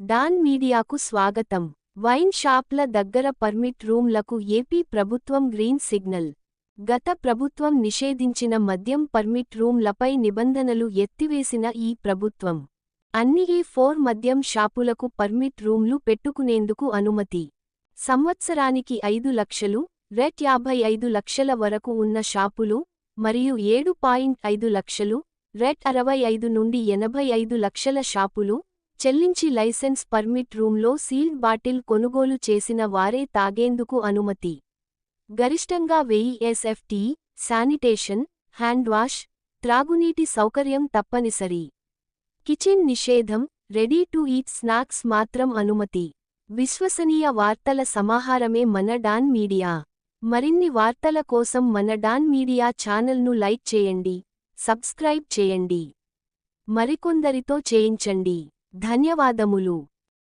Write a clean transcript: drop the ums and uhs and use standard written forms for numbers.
Don మీడియాకు స్వాగతం. Wine షాప్ల దగ్గర పర్మిట్ రూమ్లకు ఏపీ ప్రభుత్వం గ్రీన్ సిగ్నల్. గత ప్రభుత్వం నిషేధించిన మద్యం పర్మిట్ రూమ్లపై నిబంధనలు ఎత్తివేసిన ఈ ప్రభుత్వం అన్ని ఏ4 మద్యం షాపులకు పర్మిట్ రూమ్లు పెట్టుకునేందుకు అనుమతి. సంవత్సరానికి 5 లక్షలు, రెట్ 55 లక్షల వరకు ఉన్న షాపులు మరియు 7.5 లక్షలు, రెట్ 65 నుండి 85 లక్షల షాపులు చెల్లించి లైసెన్స్ పర్మిట్ రూమ్లో సీల్డ్ బాటిల్ కొనుగోలు చేసిన వారే తాగేందుకు అనుమతి. గరిష్టంగా 1000 SFT, శానిటేషన్, హ్యాండ్ వాష్, త్రాగునీటి సౌకర్యం తప్పనిసరి. కిచెన్ నిషేధం, రెడీ టు ఈట్ స్నాక్స్ మాత్రం అనుమతి. విశ్వసనీయ వార్తల సమాహారమే మన డాన్ మీడియా. మరిన్ని వార్తల కోసం మన డాన్ మీడియా ఛానల్ను లైక్ చేయండి, సబ్స్క్రైబ్ చేయండి, మరికొందరితో చేయించండి. ధన్యవాదములు.